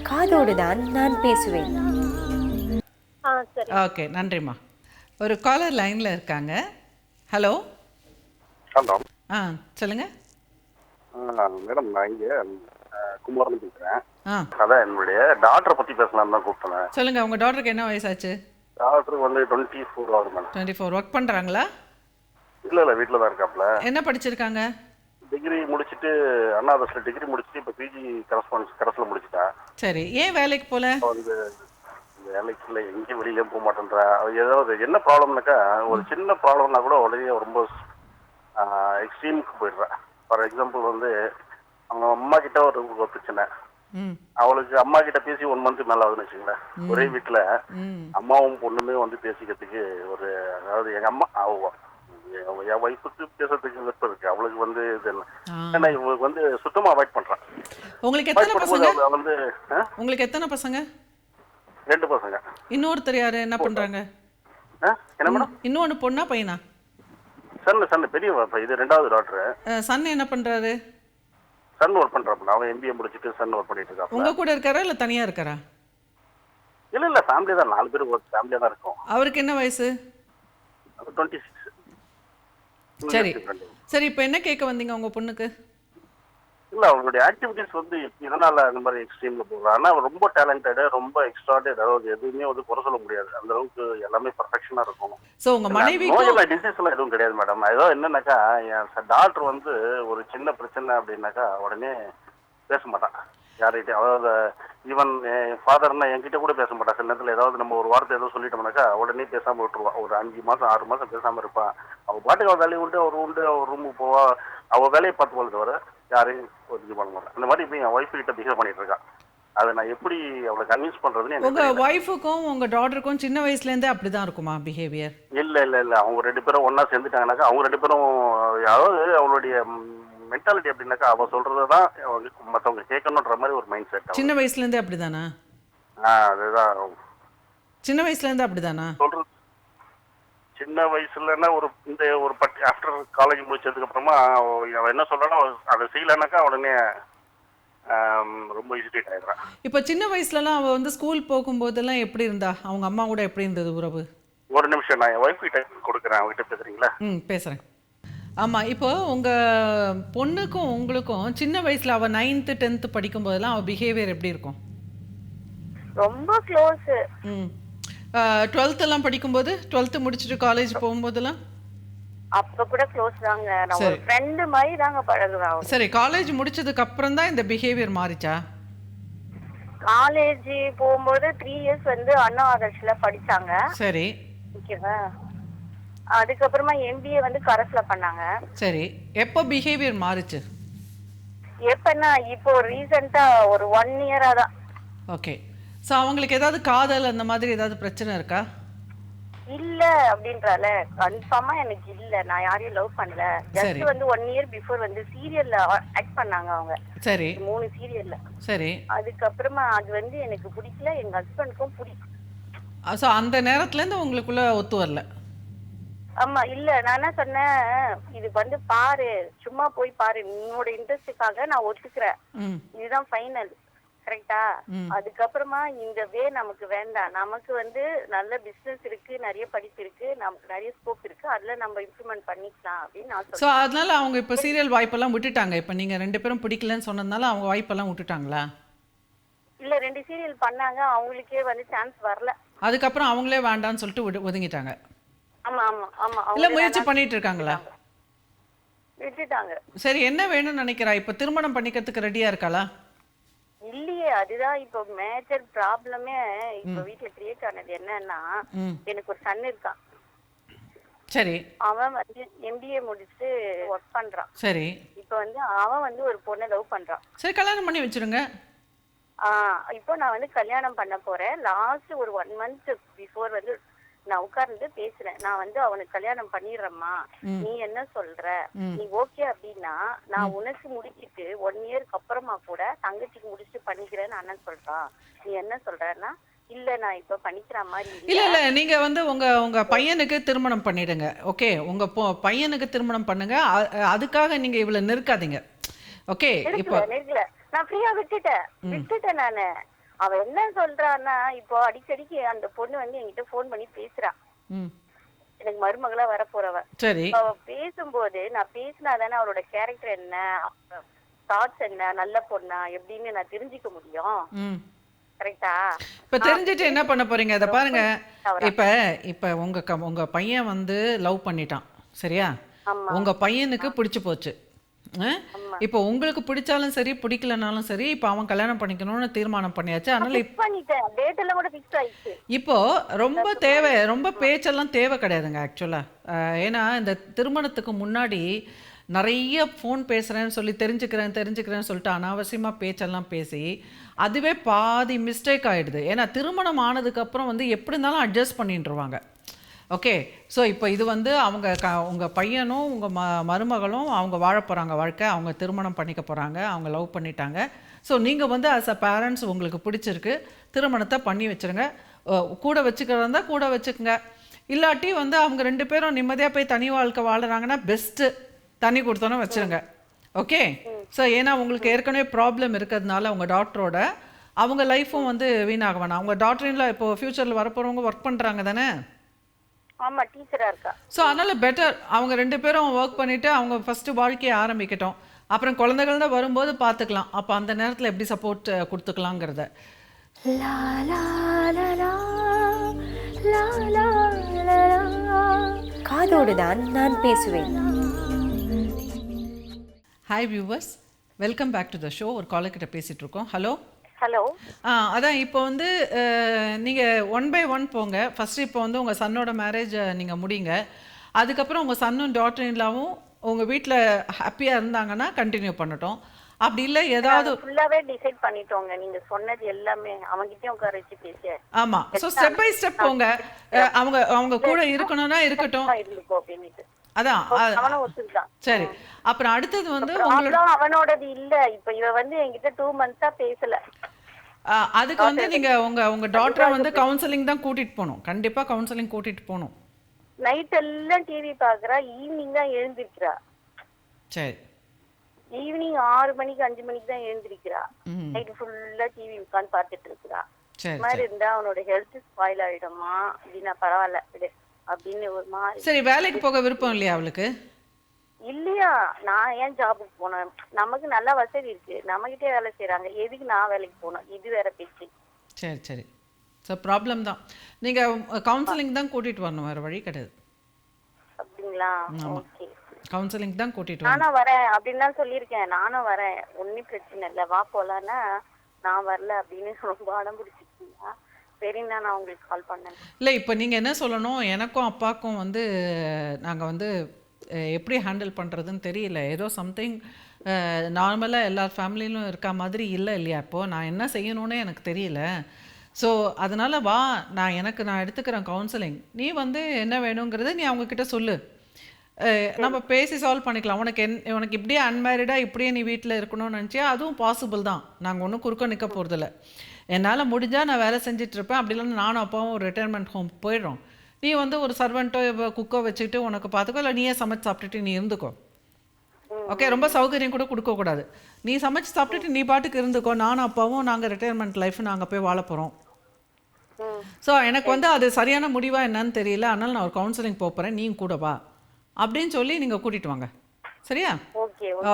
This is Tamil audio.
காதோடு தான் நான் பேசுவேன். ஓகே, நன்றிம்மா. ஒரு காலர் லைனில் இருக்காங்க. ஹலோ. ஹலோ. சொல்லுங்கள் மேடம், நான் இங்கே குமாரன் பேசுகிறேன். ஆ அதான் என்னுடைய டாக்டரை பற்றி பேசலாம் தான் கூப்பிட்டேன். சொல்லுங்கள், உங்கள் டாக்டருக்கு என்ன வயசாச்சு? டாக்டருக்கு வந்து 24 ஆகுது மேடம். 24. ஒர்க் பண்ணுறாங்களா? இல்லை வீட்டில் தான் இருக்காப்புல. என்ன படிச்சிருக்காங்க? டிகிரி முடிச்சுட்டு அண்ணாதர்ஸில் டிகிரி முடிச்சுட்டு இப்போ பிஜி கரஸில் முடிச்சுட்டேன். சரி, ஏன் வேலைக்கு போகல? இப்போ வந்து வேலைக்கு இல்லை, எங்கேயும் வெளியிலேயும் போக மாட்டேன்றா. ஏதாவது என்ன ப்ராப்ளம்னாக்கா, ஒரு சின்ன ப்ராப்ளம்னா கூட உடனே ரொம்ப எக்ஸ்ட்ரீமுக்கு போயிடுறேன். ஃபார் எக்ஸாம்பிள் வந்து அவங்க அம்மா கிட்ட ஒரு பிரச்சனை, அவளுக்கு அம்மா கிட்ட பேசி 1 மந்த் மேலே ஆகுதுன்னு வச்சுங்களேன். ஒரே வீட்டில் அம்மாவும் பொண்ணுமே வந்து பேசிக்கிறதுக்கு ஒரு, அதாவது எங்கள் அம்மா என் ஒய்ஃபுக்கு பேசுறதுக்கு விருப்பம் இருக்கு, அவளுக்கு வந்து இது என்ன இவளுக்கு வந்து சுத்தமாக அவாய்ட் பண்ணுறான். உங்களுக்கு எத்தனை பசங்க? வந்து உங்களுக்கு எத்தனை பசங்க? 2 பசங்க. இன்னொருத்தர் யாரு, என்ன பண்றாங்க? என்ன மேடம்? இன்னொன்னு பொண்ணா பையனா? சன் பெரிய, இது 2வது டாக்டர். சன் என்ன பண்றாரு? சன் ஒர்க் பண்றாப்புல. அவன் MBA முடிச்சிட்டு சன் ஒர்க் பண்ணிட்டு இருக்கான். உங்க கூட இருக்காரா இல்ல தனியா இருக்காரா? இல்ல ஃபேமிலி தான், 4 பேர் ஒர்க் ஃபேமிலியா தான் இருக்கும். அவருக்கு என்ன வயசு? 26. சரி சரி, இப்போ என்ன கேட்க வந்தீங்க உங்க பொண்ணுக்கு? இல்ல, அவங்களுடைய ஆக்டிவிட்டிஸ் வந்து இதனால அந்த மாதிரி எக்ஸ்ட்ரீம்ல போகுது. ஆனா ரொம்ப டேலண்டட், ரொம்ப எக்ஸ்ட்ராடனரி. அதாவது எதுவுமே வந்து குறை சொல்ல முடியாது, அந்த அளவுக்கு எல்லாமே பர்ஃபெக்ஷனா இருக்கும். சோ உங்க மனைவிக்கு நோயெல்லாம் டிசீஸ் எல்லாம் எதுவும் கிடையாது மேடம். ஏதோ என்னன்னாக்கா, என் டாக்டர் வந்து ஒரு சின்ன பிரச்சனை அப்படின்னாக்கா உடனே பேச மாட்டான் யார்கிட்டயும். அதாவது ஈவன் ஃபாதர்னா என்கிட்ட கூட பேச மாட்டான். சில நேரத்தில் ஏதாவது நம்ம ஒரு வார்த்தை ஏதோ சொல்லிட்டோம்னாக்கா உடனே பேசாம விட்டுருவான். ஒரு 5 மாசம் 6 மாசம் பேசாம இருப்பான். அவ பாட்டுக்கு அவள் வேலையை உண்டு, அவர் ரூமுக்கு போவா, அவள் வேலையை பார்த்து போகிறது வர யாரையும் ஒரு இது பண்ண மாட்டேன். அந்த மாதிரி இப்போ என் ஒய்ஃப் கிட்ட பிஹேவ் பண்ணிட்டு இருக்கான். அதை நான் எப்படி அவளை கன்வின்ஸ் பண்றதுன்னு உங்க ஒய்ஃபுக்கும் உங்க டாட்டருக்கும் சின்ன வயசுல இருந்தே அப்படிதான் இருக்குமா பிஹேவியர்? இல்ல அவங்க 2 பேரும் ஒன்னா சேர்ந்துட்டாங்கனாக்கா, அவங்க 2 பேரும், அதாவது அவளுடைய மென்டாலிட்டி அப்படின்னாக்கா அவ சொல்றதுதான் மற்றவங்க கேட்கணுன்ற மாதிரி ஒரு மைண்ட் செட். சின்ன வயசுல இருந்தே அப்படிதானா? அதுதான். சின்ன வயசுல இருந்தே அப்படிதானா சொல்றது? சின்ன வயசுலன்னா ஒரு ஆஃப்டர் காலேஜ் முடிச்சதுக்கு அப்புறமா அவன் என்ன சொல்றானோ அதை செய்யலனாக்கா உடனே ரொம்ப ஹெசிடேட் ஆயிடுறான். இப்போ சின்ன வயசுலலாம் அவ வந்து ஸ்கூல் போகும்போதெல்லாம் எப்படி இருந்தா? அவங்க அம்மா கூட எப்படி இருந்தது உறவு? ஒரு நிமிஷம், நான் என் ஒய்ஃப் கிட்ட கொடுக்குறேன், அவங்ககிட்ட பேசுறீங்களா? பேசுறேன். ஆமா, இப்போ உங்க பொண்ணுக்கும் உங்களுக்கும் சின்ன வயசுல அவ 9th 10th படிக்கும் போதெல்லாம் அவ பிஹேவியர் எப்படி இருக்கும்? ரொம்ப க்ளோஸ். 12th எல்லாம் படிக்கும்போது, 12th முடிச்சிட்டு காலேஜ் போகும்போதெல்லாம் அப்ப கூட க்ளோஸ் தாங்க. நான் ஒரு ஃப்ரெண்ட் மாதிரி தாங்க பழகுவேன். சரி, காலேஜ் முடிச்சதுக்கு அப்புறம் தான் இந்த பிஹேவியர் மாறிச்சா? காலேஜ் போகும்போது 3 இயர்ஸ் வந்து அண்ணா ஆதர்ஷ்ல படிச்சாங்க. சரி, ஓகேவா. அதுக்கப்புறமா MBA வந்து கரஸ்ல பண்ணாங்க. சரி, எப்போ பிஹேவியர் மாறுச்சு? எப்பன்னா இப்போ ரீசெண்டா ஒரு 1 இயரா தான். ஓகே. ஸோ அவங்களுக்கு ஏதாவது காதல் அந்த மாதிரி ஏதாவது பிரச்சனை இருக்கா? இல்ல அப்படின்றால கன்ஃபார்மா எனக்கு இல்ல. நான் யாரையும் லவ் பண்ணல. ஜஸ்ட் வந்து 1 இயர் பிஃபோர் வந்து சீரியல்ல ஆக்ட் பண்ணாங்க அவங்க. சரி, 3 சீரியல்ல. சரி. அதுக்கப்புறமா அது வந்து எனக்கு பிடிக்கல, எங்க ஹஸ்பண்டுக்கும் பிடிக்கும். ஸோ அந்த நேரத்துல இருந்து உங்களுக்குள்ள ஒத்து வரல? ஆமா. இல்ல, நான் என்ன சொன்னேன், இது வந்து பாரு, சும்மா போய் பாரு, உன்னோட இன்ட்ரெஸ்டுக்காக நான் ஒத்துக்கிறேன், இதுதான் ஃபைனல், கரெக்டா? அதுக்கப்புறமா இந்த வே நமக்கு வேண்டாம். நமக்கு வந்து நல்ல பிசினஸ் இருக்கு, நிறைய படிப்பு இருக்கு, நமக்கு நிறைய ஸ்கோப் இருக்கு, அதுல நம்ம இம்ப்ரூவ்மெண்ட் பண்ணிக்கலாம் அப்படின்னு நான் சொல்றேன். ஸோ அதனால அவங்க இப்போ சீரியல் வாய்ப்பெல்லாம் விட்டுட்டாங்க. இப்போ நீங்க 2 பேரும் பிடிக்கலன்னு சொன்னதுனால அவங்க வாய்ப்பெல்லாம் விட்டுட்டாங்களா? இல்ல, 2 சீரியல் பண்ணாங்க, அவங்களுக்கே வந்து சான்ஸ் வரல. அதுக்கப்புறம் அவங்களே வேண்டான்னு சொல்லிட்டு ஒதுங்கிட்டாங்க. ஆமா ஆமா ஆமா. இல்ல, முயற்சி பண்ணிட்டு இருக்காங்களா? விட்டுட்டாங்க. சரி, என்ன வேணும்னு நினைக்கிறா? இப்போ திருமணம் பண்ணிக்கிறதுக்கு ரெடியா இருக்காளா? இல்லையே, அதுதான் இப்போ மேஜர் ப்ராப்ளமே இப்போ வீட்டுல கிரியேட் ஆனது. என்னன்னா, எனக்கு ஒரு சன் இருக்கான். சரி. அவன் வந்து MBA முடிச்சுட்டு ஒர்க் பண்றான். சரி. இப்போ வந்து அவன் வந்து ஒரு பொண்ணை லவ் பண்றான். சரி, கல்யாணம் பண்ணி வச்சிருங்க. இப்போ நான் வந்து கல்யாணம் பண்ண போறேன். லாஸ்ட் ஒரு 1 மந்த் பிஃபோர் வந்து நான் உட்கார்ந்து பேசுறேன். நான் வந்து அவனுக்கு கல்யாணம் பண்ணிடுறேம்மா, நீ என்ன சொல்ற? நீ ஓகே அப்படின்னா நான் உனக்கு முடிச்சிட்டு 1 இயருக்கு அப்புறமா கூட தங்கச்சிக்கு முடிச்சுட்டு பண்ணிக்கிறேன்னு அண்ணன் சொல்றான். நீ என்ன சொல்றன்னா, இல்ல நான் இப்ப பண்ணிக்கிற மாதிரி இல்ல, நீங்க வந்து உங்க பையனுக்கு திருமணம் பண்ணிடுங்க. ஓகே, உங்க பையனுக்கு திருமணம் பண்ணுங்க. அதுக்காக நீங்க இவ்வளவு நிற்காதீங்க. ஓகே இப்போ நெருக்கல நான் ஃப்ரீயா விட்டுட்டேன் நானு. அவ என்ன சொல்றான்னா இப்போ அடிக்கடிக்கு அந்த பொண்ணு வந்து என்கிட்ட போன் பண்ணி பேசுறா. ம் எனக்கு மருமகளா வரப்போறவ. சரி அவ பேசும்போது நான் பேசினாதானே அவளோட கேரக்டர் என்ன, தாட்ஸ் என்ன, நல்ல பொண்ணா எப்படின்னு நான் தெரிஞ்சுக்க முடியும். ம் கரெக்டா? இப்போ தெரிஞ்சுட்டு என்ன பண்ண போறீங்க? அதை பாருங்க. இப்போ இப்போ உங்க பையன் வந்து லவ் பண்ணிட்டான் சரியா? ஆமா உங்க பையனுக்கு பிடிச்சு போச்சு. ஆமா இப்போ உங்களுக்கு பிடிச்சாலும் சரி பிடிக்கலனாலும் சரி இப்போ அவன் கல்யாணம் பண்ணிக்கணும்னு தீர்மானம் பண்ணியாச்சு. அதனால ஃபிக்ஸ் பண்ணிட்டேன். டேட் எல்லாம் கூட ஃபிக்ஸ் ஆயிடுச்சு. இப்போ ரொம்ப பேச்செல்லாம் தேவை கிடையாதுங்க ஆக்சுவலா. ஏன்னா இந்த திருமணத்துக்கு முன்னாடி நிறைய ஃபோன் பேசுகிறேன்னு சொல்லி தெரிஞ்சுக்கிறேன்னு சொல்லிட்டு அனாவசியமாக பேச்செல்லாம் பேசி அதுவே பாதி மிஸ்டேக் ஆகிடுது. ஏன்னா திருமணம் ஆனதுக்கப்புறம் வந்து எப்படி இருந்தாலும் அட்ஜஸ்ட் பண்ணிட்டுருவாங்க. ஓகே, ஸோ இப்போ இது வந்து அவங்க உங்கள் பையனும் உங்கள் மருமகளும் அவங்க வாழ போகிறாங்க வாழ்க்கை, அவங்க திருமணம் பண்ணிக்க போகிறாங்க, அவங்க லவ் பண்ணிட்டாங்க. ஸோ நீங்கள் வந்து ஆஸ் அ பேரண்ட்ஸ் உங்களுக்கு பிடிச்சிருக்கு திருமணத்தை பண்ணி வச்சுருங்க. கூட வச்சுக்கிறதா இருந்தால் கூட வச்சுக்கோங்க. இல்லாட்டி வந்து அவங்க 2 பேரும் நிம்மதியாக போய் தனி வாழ்க்கை வாழுறாங்கன்னா பெஸ்ட்டு, தண்ணி கொடுத்தோன்னு வச்சுருங்க. ஓகே, ஸோ ஏன்னா உங்களுக்கு ஏற்கனவே ப்ராப்ளம் இருக்கிறதுனால உங்கள் டாக்டரோட அவங்க லைஃப்பும் வந்து வீணாக வேணாம். அவங்க டாக்டரின்ல இப்போ ஃப்யூச்சரில் வரப்போகிறவங்க ஒர்க் பண்ணுறாங்க தானே? ஆமா டீச்சரா இருக்கா. ஸோ அதனால பெட்டர் அவங்க 2 பேரும் ஒர்க் பண்ணிவிட்டு அவங்க ஃபஸ்ட்டு வாழ்க்கையை ஆரம்பிக்கட்டும். அப்புறம் குழந்தைகள் தான் வரும்போது பார்த்துக்கலாம். அப்போ அந்த நேரத்தில் எப்படி சப்போர்ட் கொடுத்துக்கலாங்கிறத. காதோடுதான் நான் பேசுவேன். Hi viewers, welcome back to the show. ஒரு காலர்கிட்ட பேசிகிட்டு இருக்கோம். Hello hello. அதான் இப்போ வந்து நீங்கள் 1 by 1 போங்க. ஃபஸ்ட்டு இப்போ வந்து உங்கள் சன்னோட மேரேஜ் நீங்கள் முடிங்க. அதுக்கப்புறம் உங்கள் சன்னும் டாட்டர் இன்லாவும் உங்கள் வீட்டில் ஹாப்பியாக இருந்தாங்கன்னா கண்டினியூ பண்ணட்டும். அப்படி இல்லை ஏதாவது ஃபுல்லாவே டிசைட் பண்ணிட்டோங்க. நீங்க சொன்னது எல்லாமே அவங்கிட்டயும் உட்கார வச்சு பேச. ஆமா, ஸோ ஸ்டெப் பை ஸ்டெப் போங்க. அவங்க கூட இருக்கணும்னா இருக்கட்டும். அதான் அவனும் ஒத்துக்கிட்டான். சரி, அப்புறம் அடுத்தது வந்து உங்களோட அவனோடது இல்ல. இப்ப இவ வந்து என்கிட்ட 2 months பேசல. அதுக்கு வந்து நீங்க உங்க டாட்டரை வந்து கவுன்சிலிங் தான் கூட்டிட்டு போகணும். கண்டிப்பா கவுன்சிலிங் கூட்டிட்டு போகணும். நைட் எல்லாம் டிவி பாக்குறா, ஈவினிங் தான் எழுந்திருக்கிறா. சரி, ஈவினிங் 6 மணிக்கு 5 மணிக்கு தான் எழுந்திருக்கிறா. நைட் ஃபுல்லா டிவி உட்கார்ந்து பார்த்துட்டு இருக்கிறா. சரி மாதிரி இருந்தா அவனோட ஹெல்த் ஸ்பாயில் ஆயிடுமா அப்படின்னா பரவாயில்ல விடு அப்படின்னு ஒரு மாதிரி. சரி, வேலைக்கு போக விருப்பம் இல்லையா அவளுக்கு? இல்லையா, நான் ஏன் ஜாபுக்கு போனேன்? நமக்கு நல்ல வசதி இருக்கு, நம்ம கிட்டே வேலை செய்யறாங்க, எதுக்கு நான் வேலைக்கு போனோம்? இது வேற பேச்சு. சரி சரி, ஸோ ப்ராப்ளம் தான். நீங்க கவுன்சிலிங் தான் கூட்டிட்டு வரணும், வேற வழி கிடையாது. அப்படிங்களா? ஓகே, கவுன்சிலிங் தான் கூட்டிட்டு வரணும். நானும் வரேன் அப்படின்னு தான் சொல்லியிருக்கேன். நானும் வரேன், ஒன்னும் பிரச்சனை இல்லை, வா போலான்னா நான் வரல அப்படின்னு ரொம்ப அடம் பிடிச்சிருக்கீங்க. சரின்னா நான் உங்களுக்கு கால் பண்ணேன். இல்லை, இப்போ நீங்கள் என்ன சொல்லணும், எனக்கும் அப்பாவுக்கும் வந்து நாங்கள் வந்து எப்படி ஹேண்டில் பண்ணுறதுன்னு தெரியல. ஏதோ சம்திங் நார்மலாக எல்லா ஃபேமிலியிலும் இருக்க மாதிரி இல்லை இல்லையா? இப்போது நான் என்ன செய்யணும்னு எனக்கு தெரியல. ஸோ அதனால் வா, நான் எடுத்துக்கிறேன் கவுன்சிலிங். நீ வந்து என்ன வேணுங்கிறத நீ அவங்கக்கிட்ட சொல்லு, நம்ம பேசி சால்வ் பண்ணிக்கலாம். உனக்கு இப்படியே அன்மேரிடாக இப்படியே நீ வீட்டில் இருக்கணும்னு நினச்சியா அதுவும் பாசிபிள் தான். நாங்கள் ஒன்றும் குறுக்க நிற்க போகிறதில்ல. என்னால் முடிஞ்சால் நான் வேலை செஞ்சிட்ருப்பேன். அப்படி இல்லைன்னா நானும் அப்பாவும் ஒரு ரிட்டையர்மெண்ட் ஹோம் போயிடுறோம். நீ வந்து ஒரு சர்வெண்ட்டோ குக்கோ வச்சுக்கிட்டு உனக்கு பார்த்துக்கோ, இல்லை நீயே சமைச்சு சாப்பிட்டுட்டு நீ இருந்துக்கோ. ஓகே, ரொம்ப சௌகரியம் கூட கொடுக்கக்கூடாது. நீ சமைச்சு சாப்பிட்டுட்டு நீ பாட்டுக்கு இருந்துக்கோ. நானும் அப்பாவும் நாங்கள் ரிட்டையர்மெண்ட் லைஃப் நாங்கள் போய் வாழ போகிறோம். ஸோ எனக்கு வந்து அது சரியான முடிவாக என்னன்னு தெரியல, அதனால் நான் ஒரு கவுன்சிலிங் போகிறேன், நீயும் கூட வா அப்படின்னு சொல்லி நீங்கள் கூட்டிகிட்டு வாங்க. சரியா? Okay okay.